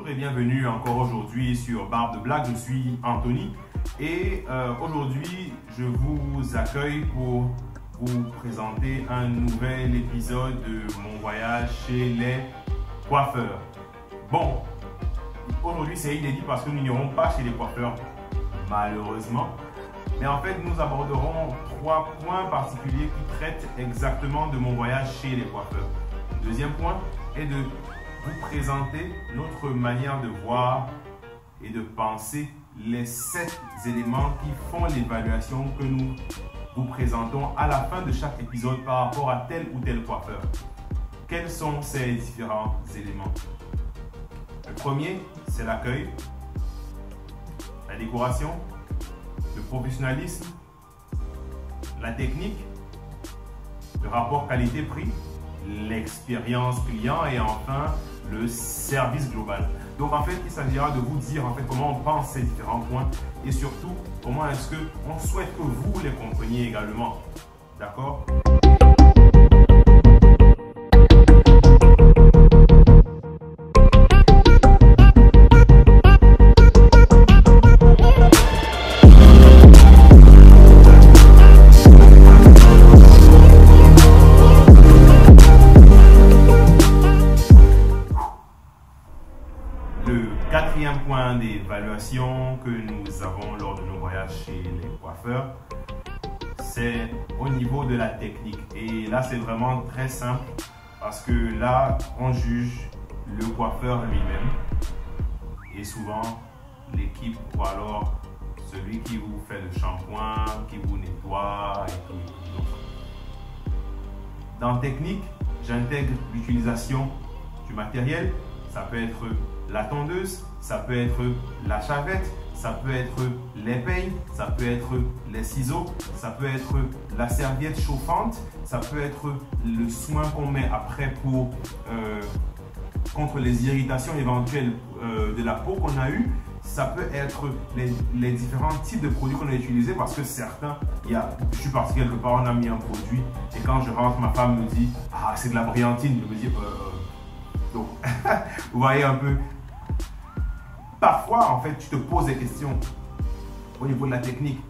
Bonjour et bienvenue encore aujourd'hui sur Barbe de Blague. Je suis Anthony et aujourd'hui je vous accueille pour vous présenter un nouvel épisode de mon voyage chez les coiffeurs. Bon, aujourd'hui c'est inédit parce que nous n'irons pas chez les coiffeurs malheureusement, mais en fait nous aborderons 3 points particuliers qui traitent exactement de mon voyage chez les coiffeurs. Le deuxième point est de vous présenter notre manière de voir et de penser les 7 éléments qui font l'évaluation que nous vous présentons à la fin de chaque épisode par rapport à tel ou tel coiffeur. Quels sont ces différents éléments? Le premier, c'est l'accueil, la décoration, le professionnalisme, la technique, le rapport qualité-prix, l'expérience client et enfin le service global. Donc en fait, il s'agira de vous dire en fait comment on pense ces différents points et surtout comment est-ce que on souhaite que vous les compreniez également. D'accord? Quatrième point d'évaluation que nous avons lors de nos voyages chez les coiffeurs, c'est au niveau de la technique. Et là, c'est vraiment très simple parce que là, on juge le coiffeur lui-même et souvent l'équipe ou alors celui qui vous fait le shampoing, qui vous nettoie et tout. Dans technique, j'intègre l'utilisation du matériel. Ça peut être la tondeuse, ça peut être la chavette, ça peut être l'épée, ça peut être les ciseaux, ça peut être la serviette chauffante, ça peut être le soin qu'on met après pour contre les irritations éventuelles de la peau qu'on a eues. Ça peut être les différents types de produits qu'on a utilisés parce que certains, je suis parti quelque part, on a mis un produit et quand je rentre, ma femme me dit « Ah, c'est de la brillantine ». Je me dis donc, vous voyez un peu. Parfois, en fait, tu te poses des questions au niveau de la technique.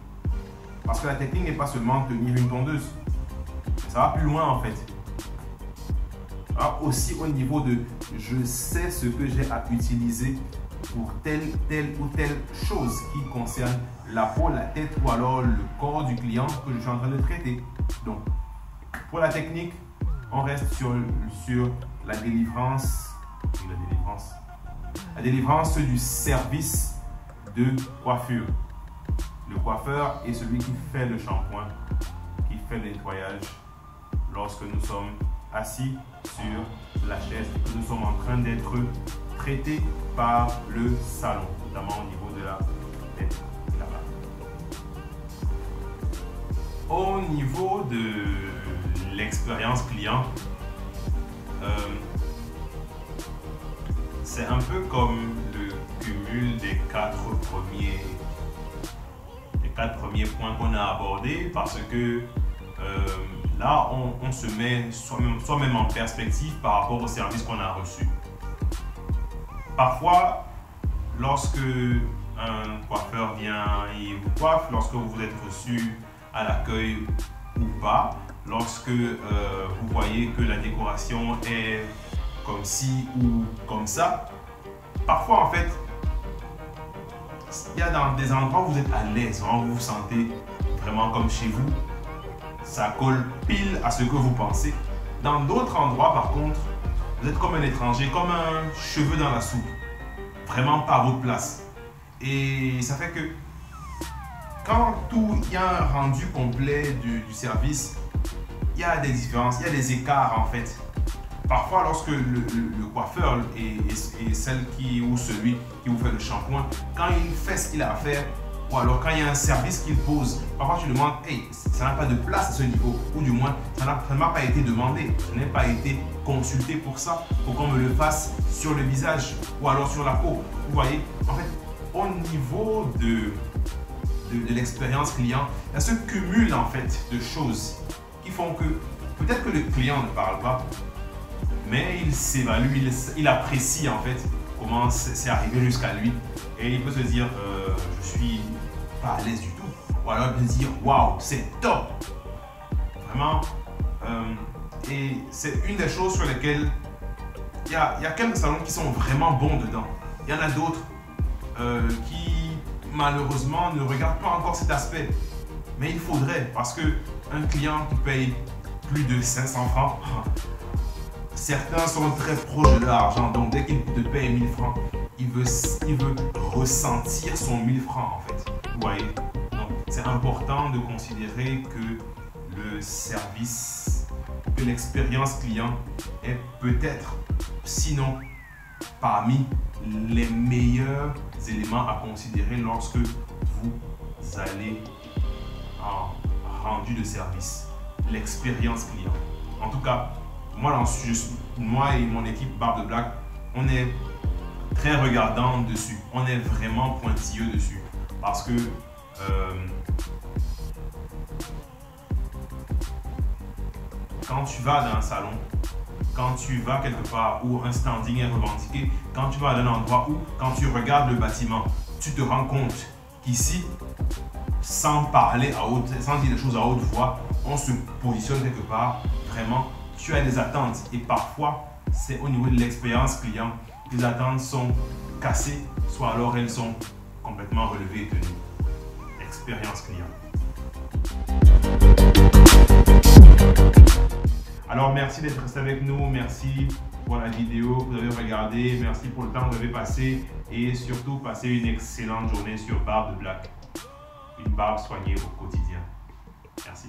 Parce que la technique n'est pas seulement tenir une tondeuse. Ça va plus loin, en fait. Alors, aussi au niveau de je sais ce que j'ai à utiliser pour telle ou telle chose qui concerne la peau, la tête ou alors le corps du client que je suis en train de traiter. Donc, pour la technique, on reste sur la délivrance du service de coiffure. Le coiffeur est celui qui fait le shampoing, qui fait le nettoyage lorsque nous sommes assis sur la chaise et que nous sommes en train d'être traités par le salon, notamment au niveau de la tête et la barbe. Au niveau de l'expérience client, c'est un peu comme le cumul des 4 premiers points qu'on a abordés parce que là, on se met soi-même en perspective par rapport au service qu'on a reçu. Parfois, lorsque un coiffeur vient et vous coiffe, lorsque vous êtes reçu à l'accueil ou pas, lorsque vous voyez que la décoration est comme ci ou comme ça, parfois en fait, il y a dans des endroits où vous êtes à l'aise, vous vous sentez vraiment comme chez vous, ça colle pile à ce que vous pensez. Dans d'autres endroits par contre, vous êtes comme un étranger, comme un cheveu dans la soupe, vraiment pas à votre place. Et ça fait que quand il y a un rendu complet du service, il y a des différences, il y a des écarts en fait. Parfois, lorsque le coiffeur et celle ou celui qui vous fait le shampoing, quand il fait ce qu'il a à faire, ou alors quand il y a un service qu'il pose, parfois tu demandes, hey, ça n'a pas de place à ce niveau, ou du moins, ça ne m'a pas été demandé, je n'ai pas été consulté pour ça, pour qu'on me le fasse sur le visage, ou alors sur la peau. Vous voyez, en fait, au niveau de l'expérience client, il y a ce cumul en fait de choses qui font que peut-être que le client ne parle pas, mais il s'évalue, il apprécie en fait comment c'est arrivé jusqu'à lui. Et il peut se dire, je suis pas à l'aise du tout. Ou alors il peut se dire, waouh, c'est top. Vraiment. Et c'est une des choses sur lesquelles il y a quelques salons qui sont vraiment bons dedans. Il y en a d'autres qui malheureusement ne regardent pas encore cet aspect. Mais il faudrait, parce qu'un client qui paye plus de 500 francs, certains sont très proches de l'argent. Donc dès qu'il te paye 1000 francs, il veut ressentir son 1000 francs en fait. Vous voyez? Donc c'est important de considérer que le service, que l'expérience client est peut-être, sinon parmi les meilleurs éléments à considérer lorsque vous allez en rendu de service, l'expérience client. En tout cas, moi et mon équipe Barbe de Black, on est très regardant dessus, on est vraiment pointilleux dessus parce que quand tu vas dans un salon, quand tu vas quelque part où un standing est revendiqué, quand tu vas à un endroit où, quand tu regardes le bâtiment, tu te rends compte qu'ici, sans parler à haute, sans dire des choses à haute voix, on se positionne quelque part, vraiment, tu as des attentes. Et parfois, c'est au niveau de l'expérience client, les attentes sont cassées, soit alors elles sont complètement relevées et tenues. Expérience client. Alors, merci d'être resté avec nous. Merci pour la vidéo que vous avez regardée. Merci pour le temps que vous avez passé. Et surtout, passez une excellente journée sur Barbe de Black. Une barbe soignée au quotidien. Merci.